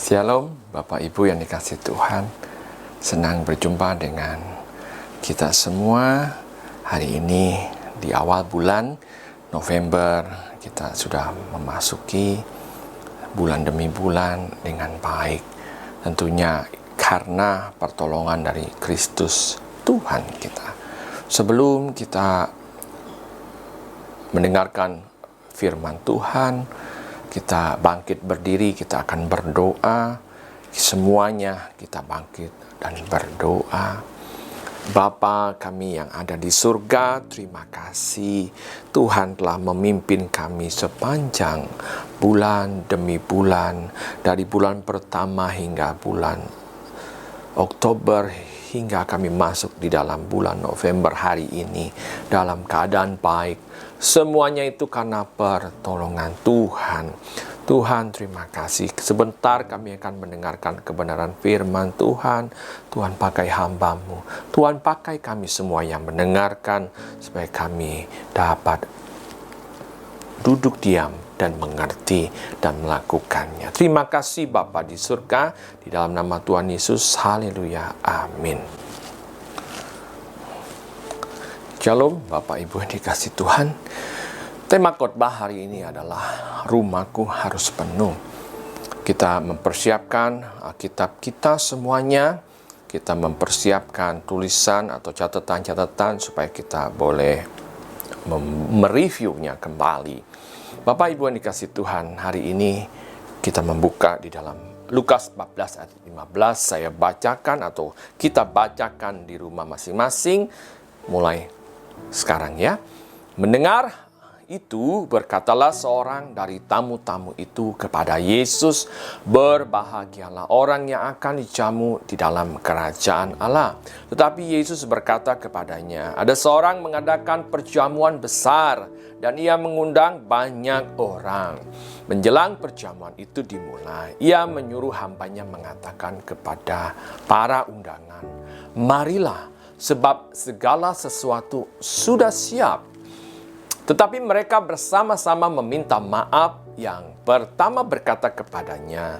Shalom, Bapak Ibu yang dikasihi Tuhan. Senang berjumpa dengan kita semua hari ini di awal bulan November. Kita sudah memasuki bulan demi bulan dengan baik. Tentunya karena pertolongan dari Kristus Tuhan kita. Sebelum kita mendengarkan firman Tuhan, kita bangkit berdiri, kita akan berdoa. Semuanya kita bangkit dan berdoa. Bapa kami yang ada di surga, terima kasih Tuhan telah memimpin kami sepanjang bulan demi bulan. Dari bulan pertama hingga bulan Oktober, hingga kami masuk di dalam bulan November hari ini dalam keadaan baik. Semuanya itu karena pertolongan Tuhan. Tuhan, terima kasih. Sebentar kami akan mendengarkan kebenaran firman Tuhan. Tuhan pakai hamba-Mu. Tuhan pakai kami semua yang mendengarkan supaya kami dapat duduk diam dan mengerti dan melakukannya. Terima kasih Bapa di surga, di dalam nama Tuhan Yesus. Haleluya. Amin. Shalom Bapak Ibu yang dikasihi Tuhan. Tema khotbah hari ini adalah rumahku harus penuh. Kita mempersiapkan Alkitab kita semuanya. Kita mempersiapkan tulisan atau catatan-catatan supaya kita boleh mereviewnya kembali. Bapak Ibu yang dikasihi Tuhan, hari ini kita membuka di dalam Lukas 14 ayat 15. Saya bacakan atau kita bacakan di rumah masing-masing mulai sekarang ya. Mendengar itu, berkatalah seorang dari tamu-tamu itu kepada Yesus, "Berbahagialah orang yang akan dijamu di dalam kerajaan Allah." Tetapi Yesus berkata kepadanya, "Ada seorang mengadakan perjamuan besar dan ia mengundang banyak orang. Menjelang perjamuan itu dimulai, ia menyuruh hambanya mengatakan kepada para undangan, 'Marilah, sebab segala sesuatu sudah siap.' Tetapi mereka bersama-sama meminta maaf. Yang pertama berkata kepadanya,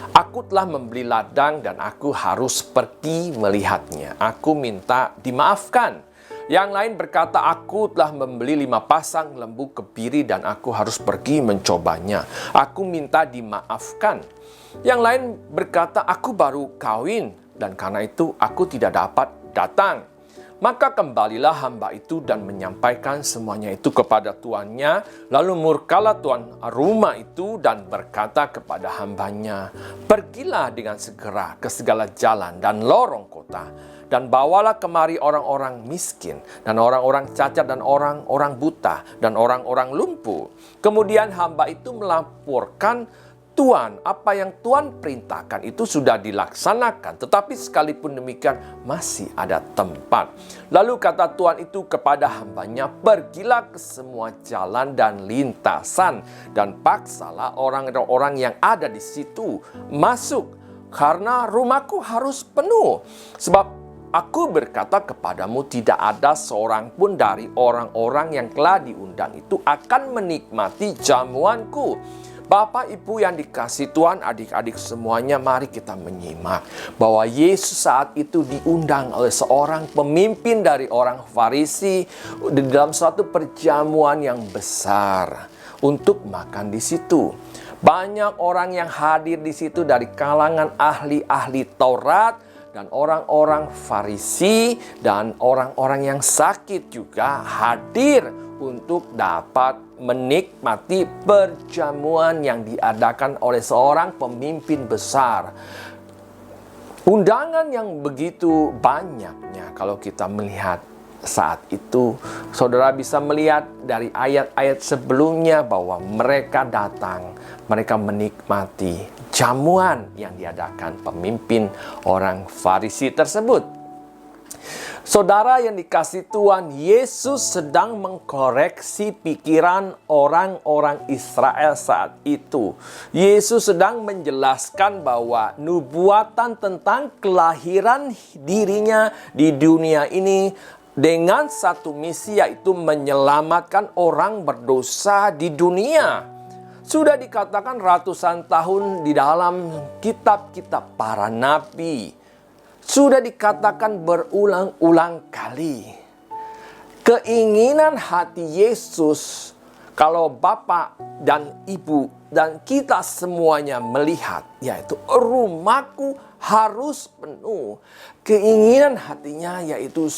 'Aku telah membeli ladang dan aku harus pergi melihatnya. Aku minta dimaafkan.' Yang lain berkata, 'Aku telah membeli 5 pasang lembu kebiri dan aku harus pergi mencobanya. Aku minta dimaafkan.' Yang lain berkata, 'Aku baru kawin dan karena itu aku tidak dapat datang.' Maka kembalilah hamba itu dan menyampaikan semuanya itu kepada tuannya. Lalu murkalah tuan rumah itu dan berkata kepada hambanya, 'Pergilah dengan segera ke segala jalan dan lorong kota, dan bawalah kemari orang-orang miskin, dan orang-orang cacat, dan orang-orang buta, dan orang-orang lumpuh.' Kemudian hamba itu melaporkan, 'Tuan, apa yang Tuan perintahkan itu sudah dilaksanakan, tetapi sekalipun demikian masih ada tempat.' Lalu kata Tuan itu kepada hambanya, 'Pergilah ke semua jalan dan lintasan, dan paksalah orang-orang yang ada di situ masuk, karena rumahku harus penuh. Sebab aku berkata kepadamu, tidak ada seorang pun dari orang-orang yang telah diundang itu akan menikmati jamuanku.'" Bapak Ibu yang dikasihi Tuhan, adik-adik semuanya, mari kita menyimak bahwa Yesus saat itu diundang oleh seorang pemimpin dari orang Farisi di dalam suatu perjamuan yang besar untuk makan di situ. Banyak orang yang hadir di situ dari kalangan ahli-ahli Taurat dan orang-orang Farisi, dan orang-orang yang sakit juga hadir untuk dapat menikmati perjamuan yang diadakan oleh seorang pemimpin besar. Undangan yang begitu banyaknya, kalau kita melihat saat itu, saudara bisa melihat dari ayat-ayat sebelumnya bahwa mereka datang, mereka menikmati jamuan yang diadakan pemimpin orang Farisi tersebut. Saudara yang dikasihi Tuhan, Yesus sedang mengkoreksi pikiran orang-orang Israel saat itu. Yesus sedang menjelaskan bahwa nubuatan tentang kelahiran dirinya di dunia ini dengan satu misi, yaitu menyelamatkan orang berdosa di dunia. Sudah dikatakan ratusan tahun di dalam kitab-kitab para nabi. Sudah dikatakan berulang-ulang kali. Keinginan hati Yesus, kalau Bapak dan Ibu dan kita semuanya melihat, yaitu rumahku harus penuh. Keinginan hatinya yaitu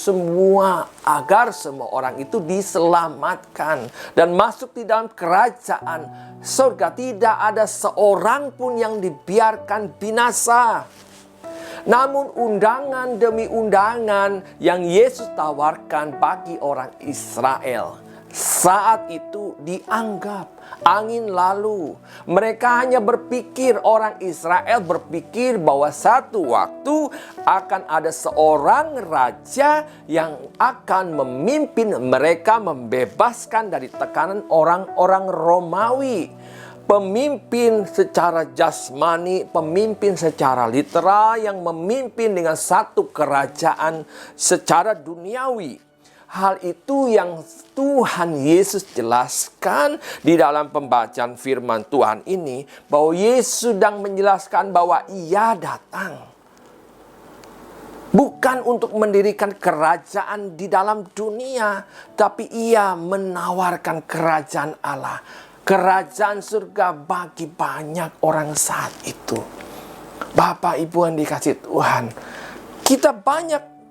agar semua orang itu diselamatkan dan masuk di dalam kerajaan surga. Tidak ada seorang pun yang dibiarkan binasa. Namun undangan demi undangan yang Yesus tawarkan bagi orang Israel saat itu dianggap angin lalu. Mereka hanya berpikir, orang Israel berpikir bahwa satu waktu akan ada seorang raja yang akan memimpin mereka membebaskan dari tekanan orang-orang Romawi. Pemimpin secara jasmani, pemimpin secara literal yang memimpin dengan satu kerajaan secara duniawi. Hal itu yang Tuhan Yesus jelaskan di dalam pembacaan firman Tuhan ini, bahwa Yesus sedang menjelaskan bahwa Ia datang bukan untuk mendirikan kerajaan di dalam dunia, tapi Ia menawarkan kerajaan Allah, kerajaan surga bagi banyak orang saat itu. Bapak Ibu yang dikasih Tuhan, kita banyak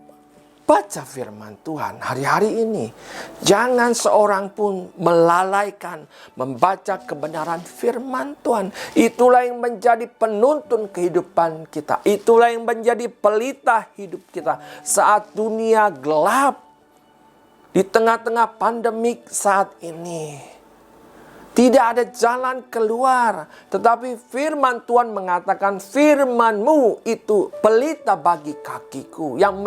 baca firman Tuhan hari-hari ini. Jangan seorang pun melalaikan membaca kebenaran firman Tuhan. Itulah yang menjadi penuntun kehidupan kita. Itulah yang menjadi pelita hidup kita saat dunia gelap. Di tengah-tengah pandemik saat ini, tidak ada jalan keluar. Tetapi firman Tuhan mengatakan, firman-Mu itu pelita bagi kakiku, yang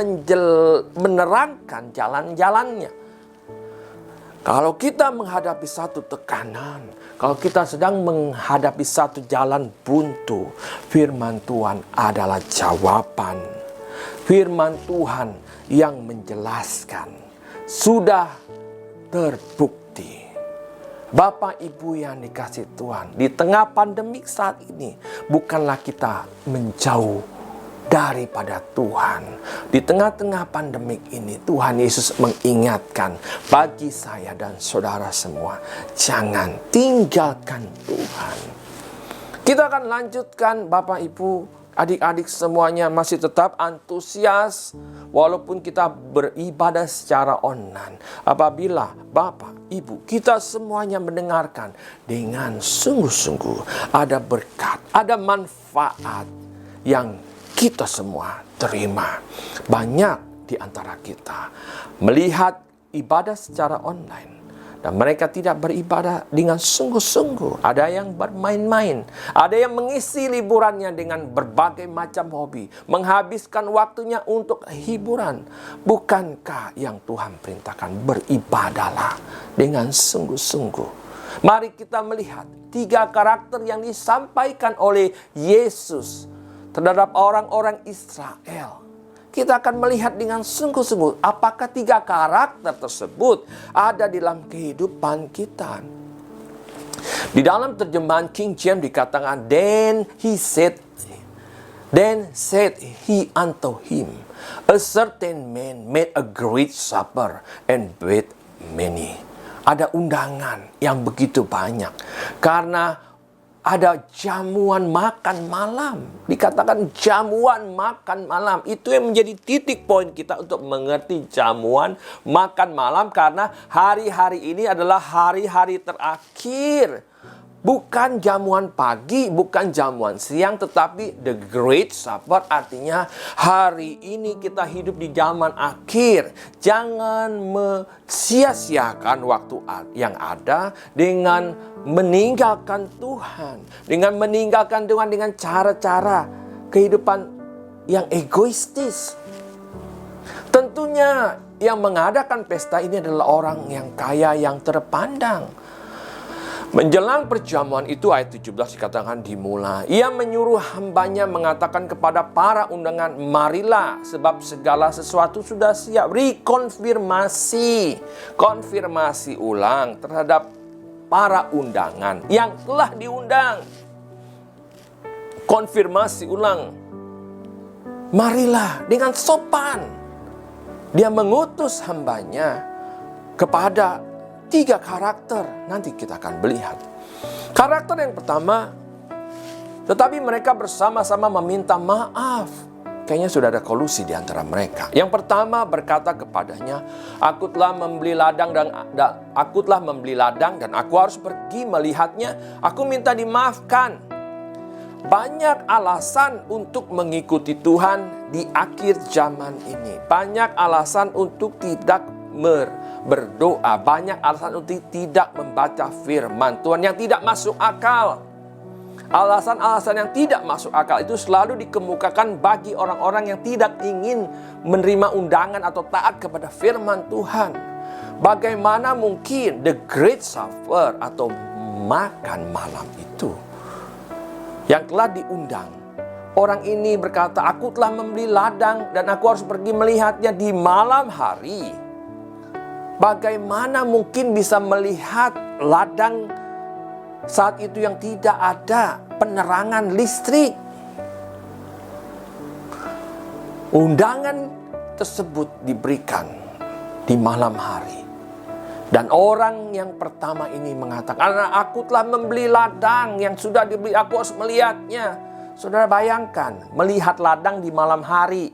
menerangkan jalan-jalannya. Kalau kita menghadapi satu tekanan, kalau kita sedang menghadapi satu jalan buntu, firman Tuhan adalah jawaban. Firman Tuhan yang menjelaskan. Sudah terbukti. Bapak Ibu yang dikasih Tuhan, di tengah pandemik saat ini, bukanlah kita menjauh daripada Tuhan. Di tengah-tengah pandemik ini, Tuhan Yesus mengingatkan bagi saya dan saudara semua, jangan tinggalkan Tuhan. Kita akan lanjutkan, Bapak Ibu, adik-adik semuanya masih tetap antusias walaupun kita beribadah secara online. Apabila Bapak, Ibu, kita semuanya mendengarkan dengan sungguh-sungguh, ada berkat, ada manfaat yang kita semua terima. Banyak di antara kita melihat ibadah secara online dan mereka tidak beribadah dengan sungguh-sungguh. Ada yang bermain-main, ada yang mengisi liburannya dengan berbagai macam hobi, menghabiskan waktunya untuk hiburan. Bukankah yang Tuhan perintahkan, beribadahlah dengan sungguh-sungguh? Mari kita melihat 3 karakter yang disampaikan oleh Yesus terhadap orang-orang Israel. Kita akan melihat dengan sungguh-sungguh apakah 3 karakter tersebut ada dalam kehidupan kita. Di dalam terjemahan King James dikatakan, Then said he unto him, a certain man made a great supper and bade many. Ada undangan yang begitu banyak karena ada jamuan makan malam. Dikatakan jamuan makan malam. Itu yang menjadi titik poin kita untuk mengerti jamuan makan malam. Karena hari-hari ini adalah hari-hari terakhir. Bukan jamuan pagi, bukan jamuan siang, tetapi the great supper, artinya hari ini kita hidup di zaman akhir. Jangan sia-siakan waktu yang ada dengan meninggalkan Tuhan, dengan meninggalkan Tuhan dengan cara-cara kehidupan yang egoistis. Tentunya yang mengadakan pesta ini adalah orang yang kaya, yang terpandang. Menjelang perjamuan itu, ayat 17 dikatakan dimulai. Ia menyuruh hambanya mengatakan kepada para undangan, marilah sebab segala sesuatu sudah siap. Rekonfirmasi, konfirmasi ulang terhadap para undangan yang telah diundang. Konfirmasi ulang. Marilah dengan sopan. Dia mengutus hambanya kepada 3 karakter. Nanti kita akan melihat. Karakter yang pertama, tetapi mereka bersama-sama meminta maaf. Kayaknya sudah ada kolusi di antara mereka. Yang pertama berkata kepadanya, aku telah membeli ladang dan aku harus pergi melihatnya. Aku minta dimaafkan. Banyak alasan untuk mengikuti Tuhan di akhir zaman ini. Banyak alasan untuk tidak berdoa. Banyak alasan untuk tidak membaca firman Tuhan yang tidak masuk akal. Alasan-alasan yang tidak masuk akal itu selalu dikemukakan bagi orang-orang yang tidak ingin menerima undangan atau taat kepada firman Tuhan. Bagaimana mungkin the great supper atau makan malam itu yang telah diundang. Orang ini berkata, aku telah membeli ladang dan aku harus pergi melihatnya di malam hari. Bagaimana mungkin bisa melihat ladang saat itu yang tidak ada penerangan listrik? Undangan tersebut diberikan di malam hari. Dan orang yang pertama ini mengatakan, karena aku telah membeli ladang yang sudah dibeli, aku harus melihatnya. Saudara bayangkan, melihat ladang di malam hari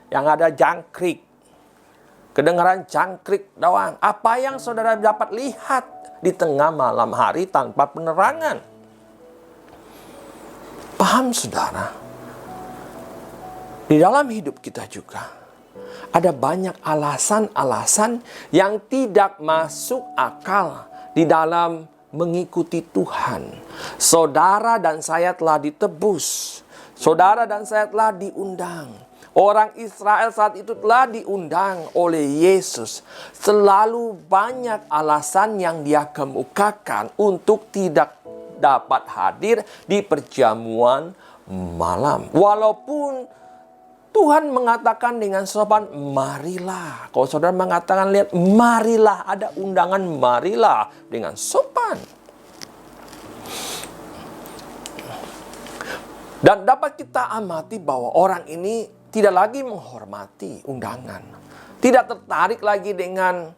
yang ada jangkrik. Kedengaran jangkrik doang. Apa yang saudara dapat lihat di tengah malam hari tanpa penerangan? Paham saudara? Di dalam hidup kita juga ada banyak alasan-alasan yang tidak masuk akal di dalam mengikuti Tuhan. Saudara dan saya telah ditebus. Saudara dan saya telah diundang. Orang Israel saat itu telah diundang oleh Yesus. Selalu banyak alasan yang dia kemukakan untuk tidak dapat hadir di perjamuan malam. Walaupun Tuhan mengatakan dengan sopan, marilah. Kalau saudara mengatakan, lihat, marilah, ada undangan, marilah, dengan sopan. Dan dapat kita amati bahwa orang ini tidak lagi menghormati undangan. Tidak tertarik lagi dengan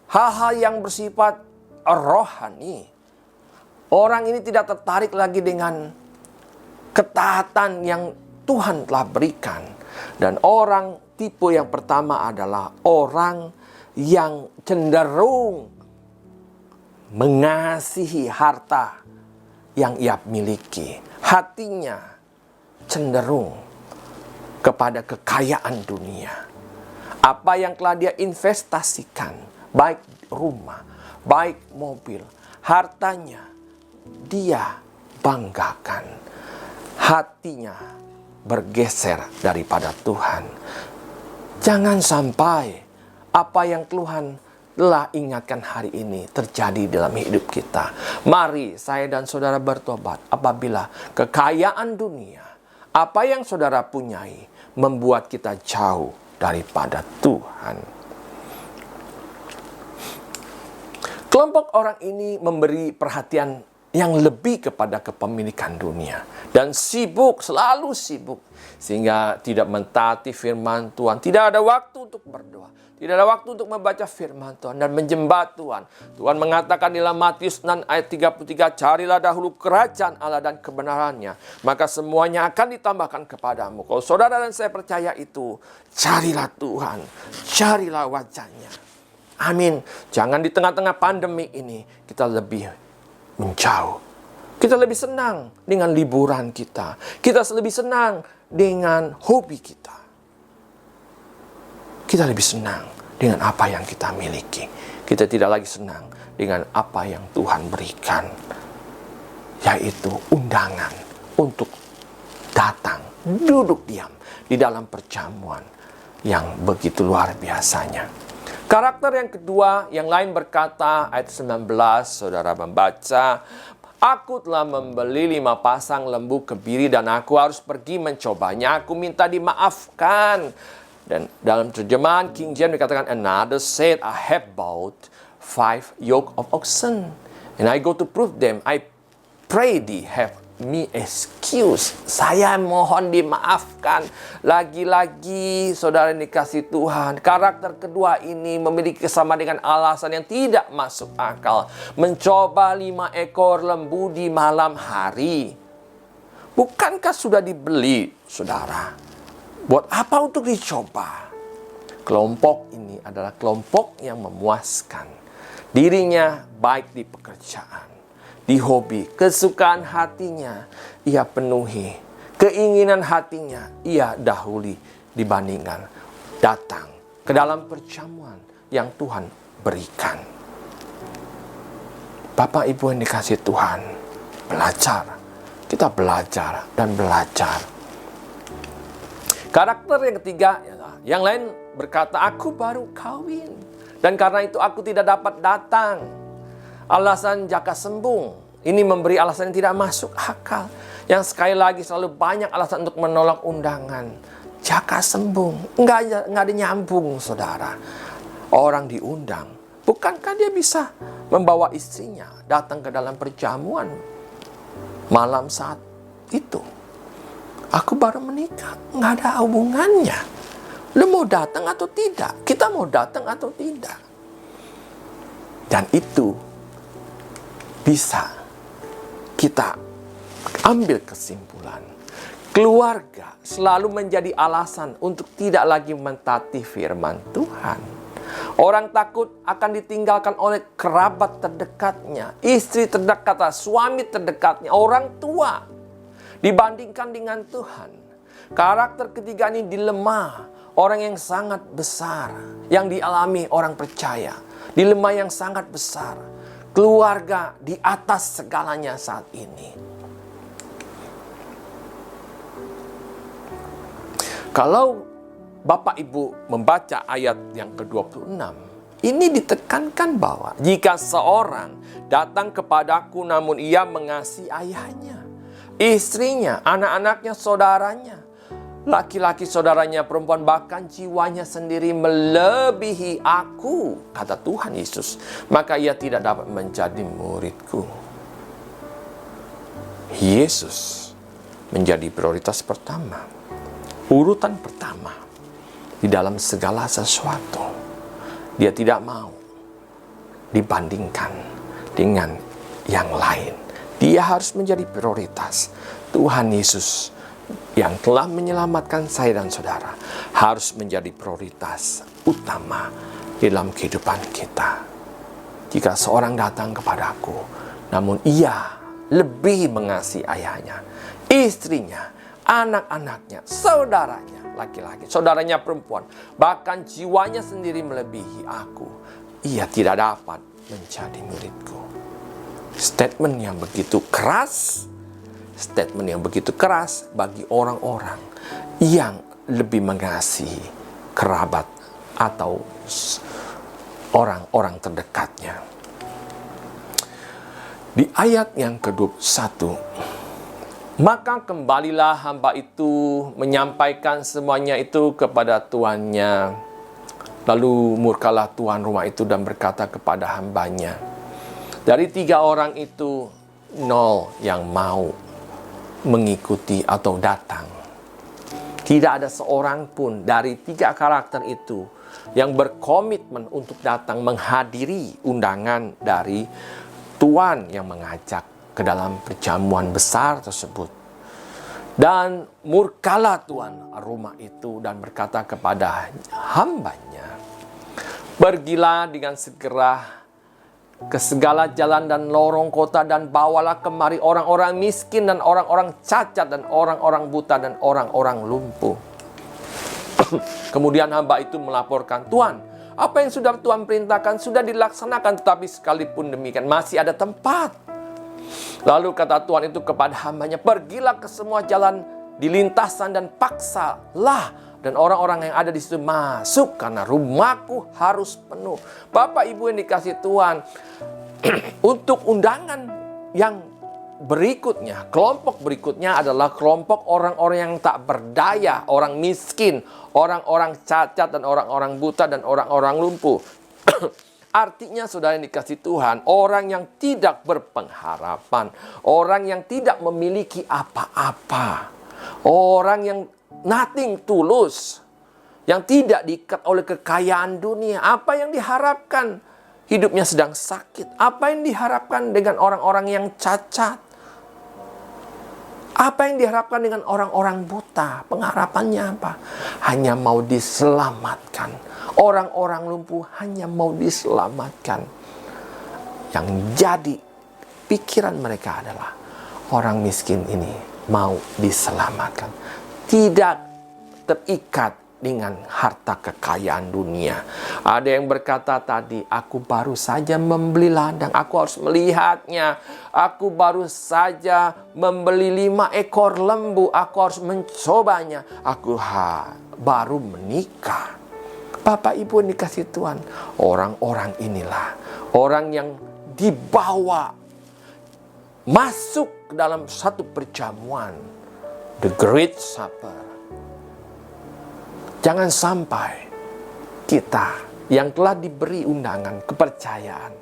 hal-hal yang bersifat rohani. Orang ini tidak tertarik lagi dengan ketaatan yang Tuhan telah berikan. Dan orang tipe yang pertama adalah orang yang cenderung mengasihi harta yang ia miliki. Hatinya cenderung kepada kekayaan dunia. Apa yang telah dia investasikan, baik rumah, baik mobil, hartanya, dia banggakan. Hatinya bergeser daripada Tuhan. Jangan sampai apa yang Tuhan telah ingatkan hari ini terjadi dalam hidup kita. Mari saya dan saudara bertobat apabila kekayaan dunia, apa yang saudara punyai, membuat kita jauh daripada Tuhan. Kelompok orang ini memberi perhatian yang lebih kepada kepemilikan dunia. Dan sibuk, selalu sibuk. Sehingga tidak mentaati firman Tuhan. Tidak ada waktu untuk berdoa. Tidak ada waktu untuk membaca firman Tuhan dan menyembah Tuhan. Tuhan mengatakan dalam Matius 6 ayat 33, carilah dahulu kerajaan Allah dan kebenarannya, maka semuanya akan ditambahkan kepadamu. Kalau saudara dan saya percaya itu, carilah Tuhan, carilah wajahnya. Amin. Jangan di tengah-tengah pandemi ini kita lebih menjauh. Kita lebih senang dengan liburan kita. Kita lebih senang dengan hobi kita. Kita lebih senang dengan apa yang kita miliki. Kita tidak lagi senang dengan apa yang Tuhan berikan, yaitu undangan untuk datang, duduk diam di dalam perjamuan yang begitu luar biasanya. Karakter yang kedua, yang lain berkata, ayat 19, saudara membaca, aku telah membeli 5 pasang lembu kebiri dan aku harus pergi mencobanya. Aku minta dimaafkan. Dan dalam terjemahan King James dikatakan, another said, I have bought 5 yoke of oxen. And I go to prove them. I pray thee have me excuse. Saya mohon dimaafkan. Lagi-lagi saudara dikasih Tuhan, karakter kedua ini memiliki kesamaan dengan alasan yang tidak masuk akal. Mencoba 5 ekor lembu di malam hari. Bukankah sudah dibeli, saudara? Buat apa untuk dicoba? Kelompok ini adalah kelompok yang memuaskan. Dirinya baik di pekerjaan, di hobi, kesukaan hatinya ia penuhi, keinginan hatinya ia dahului dibandingkan datang ke dalam perjamuan yang Tuhan berikan. Bapak Ibu yang dikasihi Tuhan, belajar. Kita belajar dan belajar. Karakter yang ketiga, yang lain berkata, aku baru kawin dan karena itu aku tidak dapat datang. Alasan jaka sembung. Ini memberi alasan yang tidak masuk akal. Yang sekali lagi selalu banyak alasan untuk menolak undangan. Jaka sembung. Nggak ada nyambung, saudara. Orang diundang. Bukankah dia bisa membawa istrinya datang ke dalam perjamuan malam saat itu? Aku baru menikah. Nggak ada hubungannya. Lu mau datang atau tidak? Kita mau datang atau tidak? Dan itu bisa kita ambil kesimpulan. Keluarga selalu menjadi alasan untuk tidak lagi mentaati firman Tuhan. Orang takut akan ditinggalkan oleh kerabat terdekatnya, istri terdekat, suami terdekatnya, orang tua. Dibandingkan dengan Tuhan. Karakter ketiga ini dilema. Orang yang sangat besar yang dialami orang percaya. Dilema yang sangat besar. Keluarga di atas segalanya saat ini. Kalau Bapak Ibu membaca ayat yang ke-26, ini ditekankan bahwa jika seorang datang kepadaku namun ia mengasihi ayahnya, istrinya, anak-anaknya, saudaranya, laki-laki saudaranya, perempuan, bahkan jiwanya sendiri melebihi aku, kata Tuhan Yesus, maka ia tidak dapat menjadi muridku. Yesus menjadi prioritas pertama, urutan pertama di dalam segala sesuatu. Dia tidak mau dibandingkan dengan yang lain. Dia harus menjadi prioritas. Tuhan Yesus yang telah menyelamatkan saya dan saudara harus menjadi prioritas utama dalam kehidupan kita. Jika seorang datang kepadaku, namun ia lebih mengasihi ayahnya, istrinya, anak-anaknya, saudaranya laki-laki, saudaranya perempuan, bahkan jiwanya sendiri melebihi aku, ia tidak dapat menjadi muridku. Statement yang begitu keras, statement yang begitu keras bagi orang-orang yang lebih mengasihi kerabat atau orang-orang terdekatnya. Di ayat yang ke-21, maka kembalilah hamba itu menyampaikan semuanya itu kepada tuannya. Lalu murkalah tuan rumah itu dan berkata kepada hambanya, dari 3 orang itu 0 yang mau mengikuti atau datang. Tidak ada seorang pun dari 3 karakter itu yang berkomitmen untuk datang menghadiri undangan dari tuan yang mengajak ke dalam perjamuan besar tersebut. Dan murkalah tuan rumah itu dan berkata kepada hambanya, pergilah dengan segera ke segala jalan dan lorong kota dan bawalah kemari orang-orang miskin dan orang-orang cacat dan orang-orang buta dan orang-orang lumpuh. Kemudian hamba itu melaporkan, Tuan, apa yang sudah Tuhan perintahkan sudah dilaksanakan, tetapi sekalipun demikian masih ada tempat. Lalu kata Tuhan itu kepada hambanya, pergilah ke semua jalan di lintasan dan paksalah dan orang-orang yang ada di situ masuk karena rumahku harus penuh. Bapak Ibu yang dikasihi Tuhan, untuk undangan yang berikutnya, kelompok berikutnya adalah kelompok orang-orang yang tak berdaya, orang miskin, orang-orang cacat dan orang-orang buta dan orang-orang lumpuh. Artinya saudara yang dikasihi Tuhan, orang yang tidak berpengharapan, orang yang tidak memiliki apa-apa, orang yang nothing tulus, yang tidak diikat oleh kekayaan dunia. Apa yang diharapkan? Hidupnya sedang sakit. Apa yang diharapkan dengan orang-orang yang cacat? Apa yang diharapkan dengan orang-orang buta? Pengharapannya apa? Hanya mau diselamatkan. Orang-orang lumpuh hanya mau diselamatkan. Yang jadi pikiran mereka adalah orang miskin ini mau diselamatkan. Tidak terikat dengan harta kekayaan dunia. Ada yang berkata tadi, aku baru saja membeli ladang, aku harus melihatnya. Aku baru saja membeli 5 ekor lembu, aku harus mencobanya. Aku baru menikah. Bapak Ibu yang dikasihi Tuhan, orang-orang inilah orang yang dibawa masuk ke dalam satu perjamuan, the Great Supper. Jangan sampai kita yang telah diberi undangan, kepercayaan,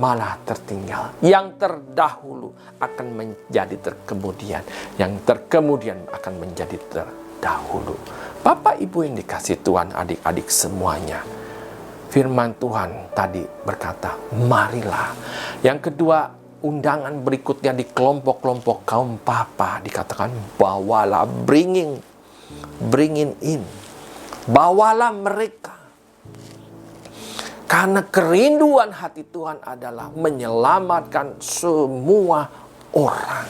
malah tertinggal. Yang terdahulu akan menjadi terkemudian, yang terkemudian akan menjadi terdahulu. Bapak Ibu yang dikasihi Tuhan, adik-adik semuanya, firman Tuhan tadi berkata, marilah. Yang kedua, undangan berikutnya di kelompok-kelompok kaum papa dikatakan, bawalah, bringing in. Bawalah mereka. Karena kerinduan hati Tuhan adalah menyelamatkan semua orang.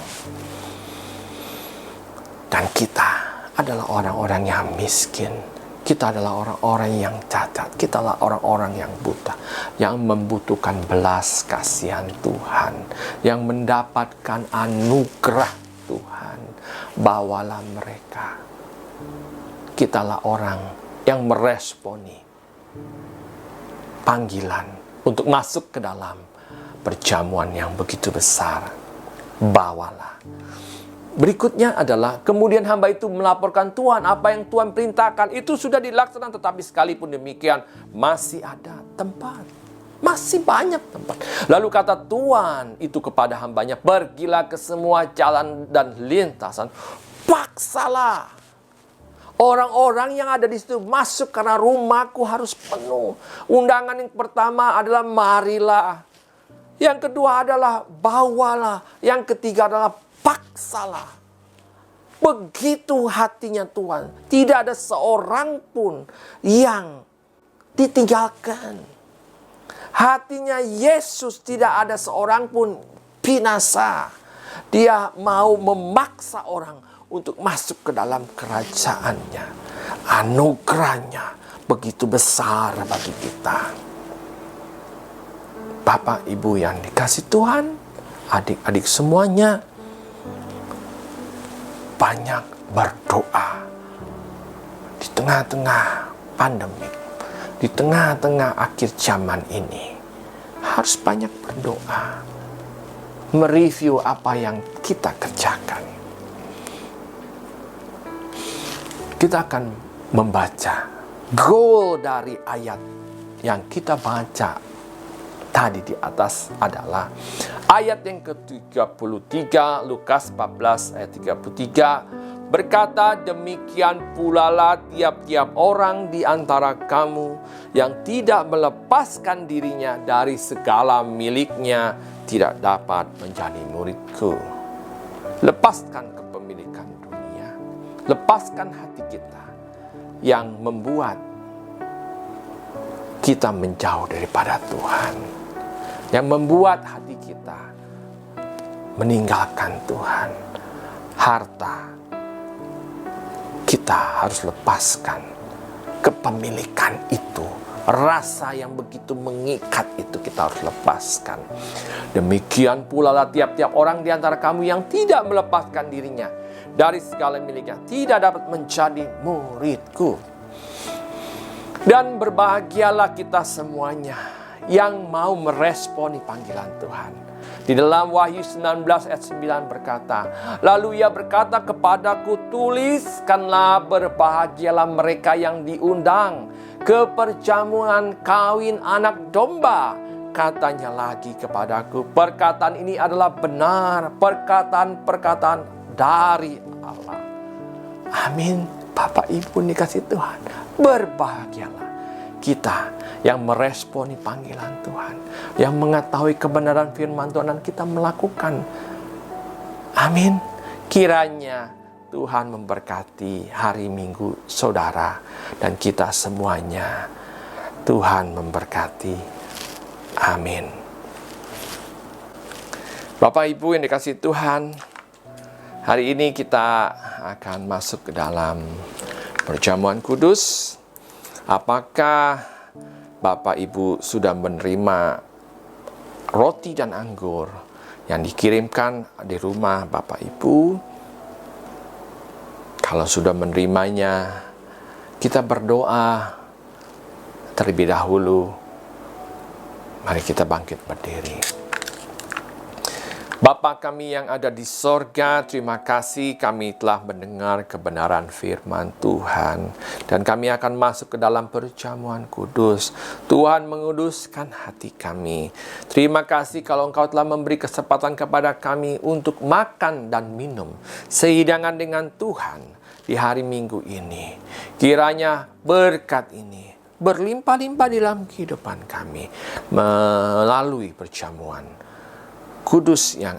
Dan kita adalah orang-orang yang miskin. Kita adalah orang-orang yang cacat. Kita adalah orang-orang yang buta, yang membutuhkan belas kasihan Tuhan, yang mendapatkan anugerah Tuhan. Bawalah mereka. Kitalah orang yang meresponi panggilan untuk masuk ke dalam perjamuan yang begitu besar. Bawalah. Berikutnya adalah kemudian hamba itu melaporkan Tuhan, apa yang Tuhan perintahkan itu sudah dilaksanakan, tetapi sekalipun demikian masih ada tempat. Masih banyak tempat. Lalu kata Tuhan itu kepada hambanya, pergilah ke semua jalan dan lintasan. Paksalah orang-orang yang ada di situ masuk karena rumahku harus penuh. Undangan yang pertama adalah marilah. Yang kedua adalah bawalah. Yang ketiga adalah paksalah. Begitu hatinya Tuhan. Tidak ada seorang pun yang ditinggalkan. Hatinya Yesus tidak ada seorang pun binasa. Dia mau memaksa orang untuk masuk ke dalam kerajaannya. Anugerahnya begitu besar bagi kita. Bapak Ibu yang dikasihi Tuhan, adik-adik semuanya, banyak berdoa di tengah-tengah pandemi, di tengah-tengah akhir zaman ini. Harus banyak berdoa, mereview apa yang kita kerjakan. Kita akan membaca goal dari ayat yang kita baca tadi di atas adalah ayat yang ke-33, Lukas 14 ayat 33 berkata, demikian pula lah tiap-tiap orang di antara kamu yang tidak melepaskan dirinya dari segala miliknya tidak dapat menjadi muridku. Lepaskan kepemilikan dunia, lepaskan hati kita yang membuat kita menjauh daripada Tuhan, yang membuat hati kita meninggalkan Tuhan. Harta kita harus lepaskan, kepemilikan itu, rasa yang begitu mengikat itu kita harus lepaskan. Demikian pula lah tiap-tiap orang di antara kamu yang tidak melepaskan dirinya dari segala miliknya tidak dapat menjadi muridku. Dan berbahagialah kita semuanya yang mau meresponi panggilan Tuhan. Di dalam Wahyu 19 ayat 9 berkata, lalu ia berkata kepadaku, tuliskanlah, berbahagialah mereka yang diundang ke perjamuan kawin anak domba. Katanya lagi kepadaku, perkataan ini adalah benar, perkataan-perkataan dari Allah. Amin. Bapak Ibu dikasih Tuhan, berbahagialah kita yang meresponi panggilan Tuhan, yang mengetahui kebenaran firman Tuhan dan kita melakukan. Amin. Kiranya Tuhan memberkati hari Minggu saudara dan kita semuanya. Tuhan memberkati. Amin. Bapak Ibu yang dikasihi Tuhan, hari ini kita akan masuk ke dalam perjamuan kudus. Apakah Bapak Ibu sudah menerima roti dan anggur yang dikirimkan di rumah Bapak Ibu? Kalau sudah menerimanya, kita berdoa terlebih dahulu. Mari kita bangkit berdiri. Bapa kami yang ada di sorga, terima kasih kami telah mendengar kebenaran firman Tuhan. Dan kami akan masuk ke dalam perjamuan kudus. Tuhan menguduskan hati kami. Terima kasih kalau Engkau telah memberi kesempatan kepada kami untuk makan dan minum sehidangan dengan Tuhan di hari Minggu ini. Kiranya berkat ini berlimpah-limpah dalam kehidupan kami melalui perjamuan kudus yang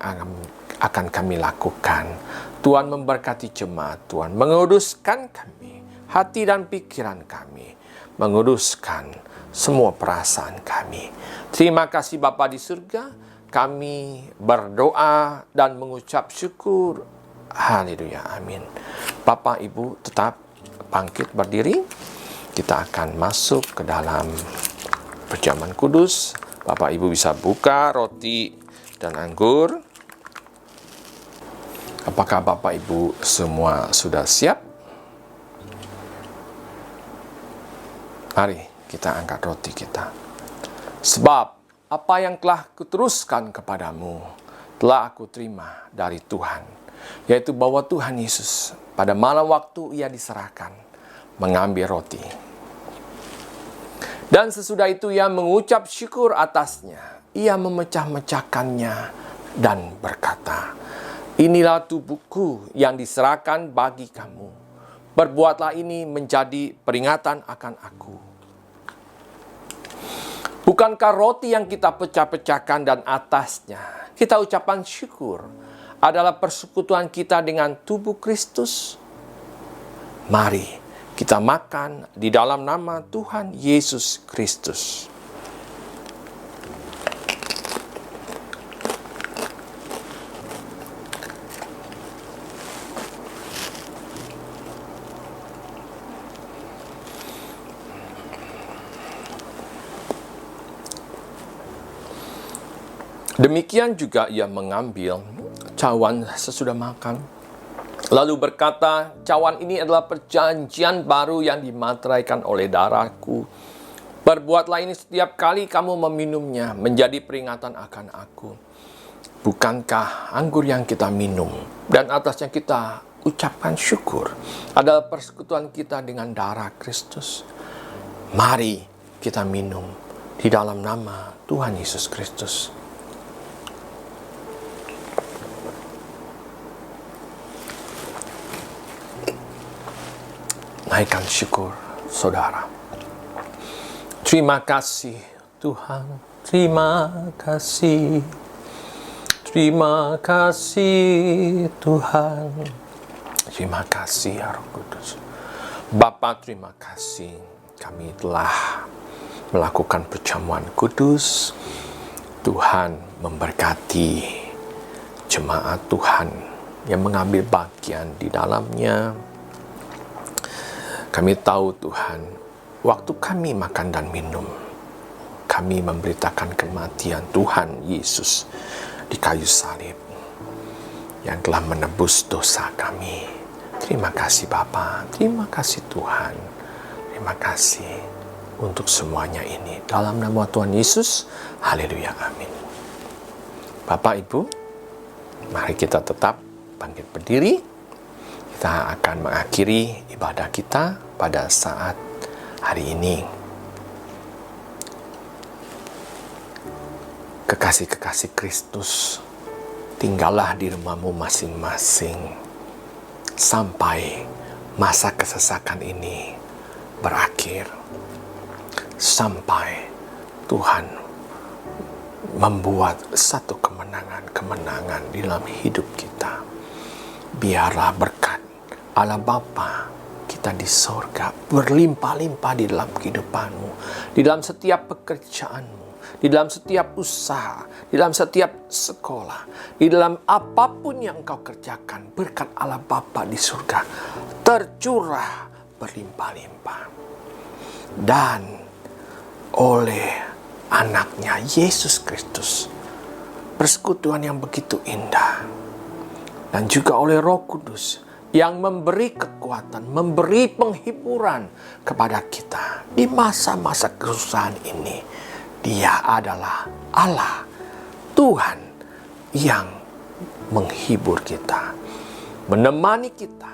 akan kami lakukan. Tuhan memberkati jemaat, Tuhan menguduskan kami, hati dan pikiran kami, menguduskan semua perasaan kami. Terima kasih Bapa di surga, kami berdoa dan mengucap syukur. Haleluya, amin. Bapak Ibu tetap bangkit berdiri. Kita akan masuk ke dalam perjamuan kudus. Bapak Ibu bisa buka roti dan anggur. Apakah Bapak Ibu semua sudah siap? Mari kita angkat roti kita. Sebab apa yang telah kuteruskan kepadamu telah aku terima dari Tuhan, yaitu bahwa Tuhan Yesus pada malam waktu Ia diserahkan mengambil roti. Dan sesudah itu Ia mengucap syukur atasnya. Ia memecah-mecahkannya dan berkata, inilah tubuhku yang diserahkan bagi kamu. Perbuatlah ini menjadi peringatan akan aku. Bukankah roti yang kita pecah-pecahkan dan atasnya kita ucapan syukur adalah persekutuan kita dengan tubuh Kristus? Mari kita makan di dalam nama Tuhan Yesus Kristus. Demikian juga Ia mengambil cawan sesudah makan, lalu berkata, cawan ini adalah perjanjian baru yang dimateraikan oleh darahku. Perbuatlah ini setiap kali kamu meminumnya menjadi peringatan akan aku. Bukankah anggur yang kita minum dan atasnya kita ucapkan syukur adalah persekutuan kita dengan darah Kristus? Mari kita minum di dalam nama Tuhan Yesus Kristus. Naikkan syukur, saudara. Terima kasih Tuhan, terima kasih. Terima kasih Tuhan. Terima kasih ya Roh Kudus. Bapa, terima kasih kami telah melakukan perjamuan kudus. Tuhan memberkati jemaat Tuhan yang mengambil bagian di dalamnya. Kami tahu Tuhan, waktu kami makan dan minum, kami memberitakan kematian Tuhan Yesus di kayu salib yang telah menebus dosa kami. Terima kasih Bapa, terima kasih Tuhan, terima kasih untuk semuanya ini. Dalam nama Tuhan Yesus, haleluya, amin. Bapak Ibu, mari kita tetap bangkit berdiri. Kita akan mengakhiri ibadah kita pada saat hari ini. Kekasih-kekasih Kristus, tinggallah di rumahmu masing-masing sampai masa kesesakan ini berakhir, sampai Tuhan membuat satu kemenangan di dalam hidup kita. Biarlah berkat Allah Bapa kita di sorga berlimpah-limpah di dalam kehidupanmu, di dalam setiap pekerjaanmu, di dalam setiap usaha, di dalam setiap sekolah, di dalam apapun yang engkau kerjakan. Berkat Allah Bapa di surga tercurah berlimpah-limpah. Dan oleh anaknya Yesus Kristus, persekutuan yang begitu indah, dan juga oleh Roh Kudus yang memberi kekuatan, memberi penghiburan kepada kita di masa-masa kesusahan ini. Dia adalah Allah, Tuhan yang menghibur kita, menemani kita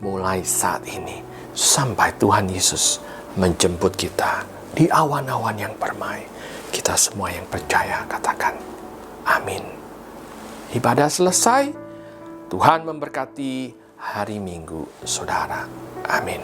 mulai saat ini sampai Tuhan Yesus menjemput kita di awan-awan yang permai. Kita semua yang percaya katakan amin. Ibadah selesai. Tuhan memberkati hari Minggu saudara. Amin.